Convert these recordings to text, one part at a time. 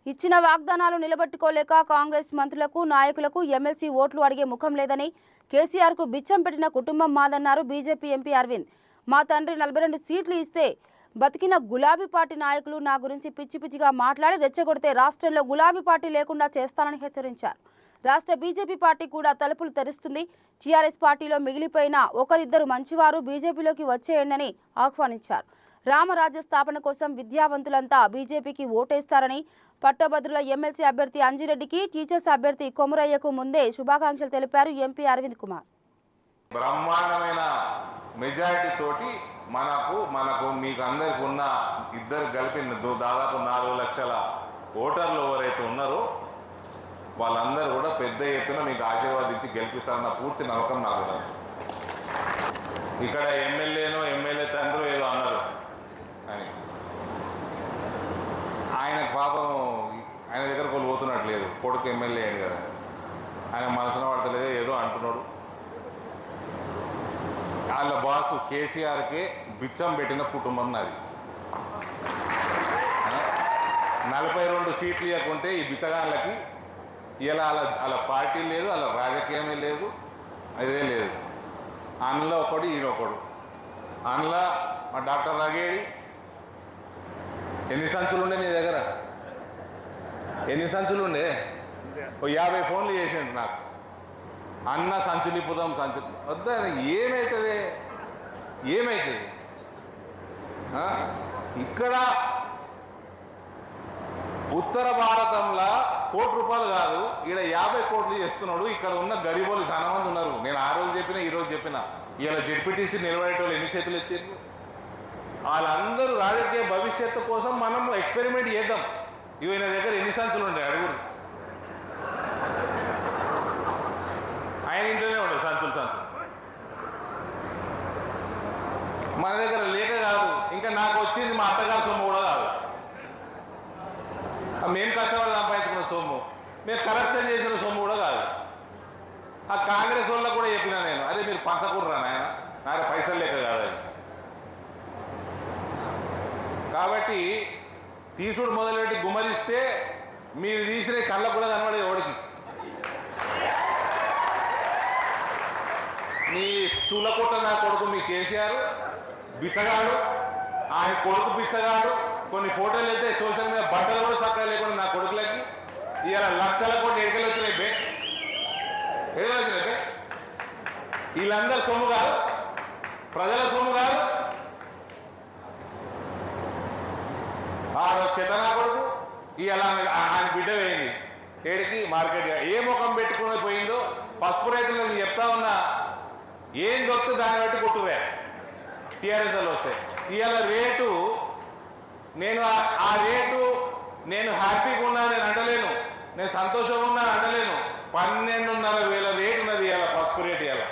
ఇచ్చిన వాగ్దానాలు నిలబెట్టుకోలేక కాంగ్రెస్ మంత్రులకు నాయకులకు ఎమ్మెల్సీ ఓట్లు అడిగే ముఖం లేదని కేసీఆర్ కు బిచ్చం పెట్టిన కుటుంబం మాదన్నారు బీజేపీ ఎంపీ అరవింద్. మా తండ్రి 42 సీట్లు ఇస్తే బతికిన గులాబీ పార్టీ నాయకులు నా గురించి పిచ్చి పిచ్చిగా మాట్లాడి రెచ్చగొడితే రాష్ట్రంలో గులాబీ పార్టీ లేకుండా చేస్తానని హెచ్చరించారు. రాష్ట్ర బీజేపీ పార్టీ కూడా తలుపులు తెరుస్తుంది. టీఆర్ఎస్ పార్టీలో మిగిలిపోయిన ఒకరిద్దరు మంచివారు బీజేపీలోకి వచ్చేయండి ఆహ్వానించారు. రామరాజ్య స్థాపన కోసం విద్యావంతులంతా బీజేపీకి ఓటేస్తారని, పట్టభద్రుల ఎమ్మెల్సీ అభ్యర్థి అంజిరెడ్డికి, టీచర్స్ అభ్యర్థి కొమరయ్యకు ముందే శుభాకాంక్షలు తెలిపారు ఎంపీ అరవింద్ కుమార్. బ్రహ్మాండమైన మెజారిటీ తోటి మనకు మీకు అందరికి ఉన్న ఇద్దరు కలిపి దాదాపు 4 లక్షల ఓటర్లు ఎవరైతే ఉన్నారో వాళ్ళందరూ కూడా పెద్ద ఎత్తున మీకు ఆశీర్వాదించి గెలిపిస్తారన్న పూర్తి నమ్మకం నాకు ఉన్నది. ఇక్కడ ఎమ్మెల్యే తండ్రి ఏదో అన్నారు అని ఆయన పాపం ఆయన దగ్గర కొలు పోతున్నట్లేదు. కొడుకు ఎమ్మెల్యే అయ్యాడు కదా, ఆయన మనసున పడతలేదు, ఏదో అంటున్నాడు. వాళ్ళ బాసు కేసీఆర్కే బిచ్చం పెట్టిన కుటుంబం నాది. 42 సీట్లు ఇవ్వకుంటే ఈ బిచ్చగాళ్ళకి ఇలా అలా పార్టీ లేదు, అలా రాజకీయమే లేదు, అదే లేదు. అందులో ఒకడు ఈయన ఒకడు. అందులో మా డాక్టర్ రగేడి ఎన్ని సంచులు ఉండే నీ దగ్గర? ఎన్ని సంచులు ఉండే? 50 ఫోన్లు చేసిండు నాకు. అన్న సంచులు ఇప్పుదాం, సంచులు వద్దా. ఏమవుతుంది ఇక్కడ ఉత్తర భారతంలో ₹1 కాదు, ఇక్కడ 50 కోట్లు చేస్తున్నాడు. ఇక్కడ ఉన్న గరీబోలు చాలా మంది ఉన్నారు. నేను ఆ రోజు చెప్పిన, ఈరోజు చెప్పిన, ఇలా జెడ్పీటీసీ నిలబడేటోళ్ళు ఎన్ని చేతులు ఎత్తిర్రు? వాళ్ళందరూ రాజకీయ భవిష్యత్తు కోసం మనం ఎక్స్పెరిమెంట్ చేద్దాం. ఈయన దగ్గర ఎన్ని సంచులు ఉండే అడుగురు. ఆయన ఇంట్లోనే ఉండదు సంచులు. మన దగ్గర లేక కాదు, ఇంకా నాకు వచ్చింది మా అత్తగారి సొమ్ము కూడా కాదు. మేము కష్టపడి సంపాదించుకున్న సొమ్ము, మేము కరప్షన్ చేసిన సొమ్ము కూడా కాదు. ఆ కాంగ్రెస్ వాళ్ళకు కూడా చెప్పినా నేను, అరే మీరు పంచకూడరా నాయన, నాకు పైసలు లేక కాదని. కాబట్టి తీసుడు మొదలుపెట్టి గుమ్మరిస్తే మీరు తీసిన కళ్ళకు కూడా కనబడే ఓడికి. మీ స్థూలకోట నా కొడుకు మీ కేసీఆర్ బిచ్చగాడు, ఆయన కొడుకు బిచ్చగాడు. కొన్ని ఫోటోలు వెళ్తే సోషల్ మీడియా బట్టలు కూడా చక్కగా లేకుండా నా కొడుకులకి ఇవాళ లక్షల కోట్లు ఎడకలు వచ్చినాయి. వీళ్ళందరూ సొమ్ము కాదు, ప్రజల సొమ్ము కాదు. చెతనా కొడుకు ఇవాళ ఆయన బిడ్డ వేయింది ఏడికి మార్కెట్. ఏ ముఖం పెట్టుకుని పోయిందో పసుపు రైతులు నేను చెప్తా ఉన్నా, ఏం దొరికితే దాన్ని బట్టి కొట్టువే టీఆర్ఎస్ వాళ్ళు వస్తే. ఇవాళ రేటు నేను ఆ రేటు నేను హ్యాపీగా ఉన్నా నేను అంటలేను, నేను సంతోషంగా ఉన్నా అంటలేను. 12,500 రేటు ఉన్నది ఇవాళ పసుపు రేటు. ఇవాళ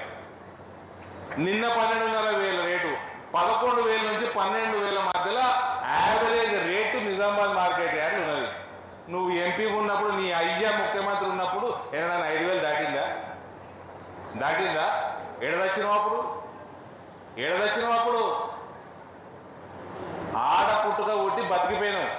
నిన్న 12,500 రేటు, 11,000 నుంచి 12,000 మధ్యలో average rate Nizamabad market yard ఉన్నది. నువ్వు ఎంపీగా ఉన్నప్పుడు, నీ అయ్యా ముఖ్యమంత్రి ఉన్నప్పుడు ఏదైనా 5,000 దాటిందా? ఏడదచ్చినప్పుడు ఆడ పుట్టుక కొట్టి బతికిపోయినావు.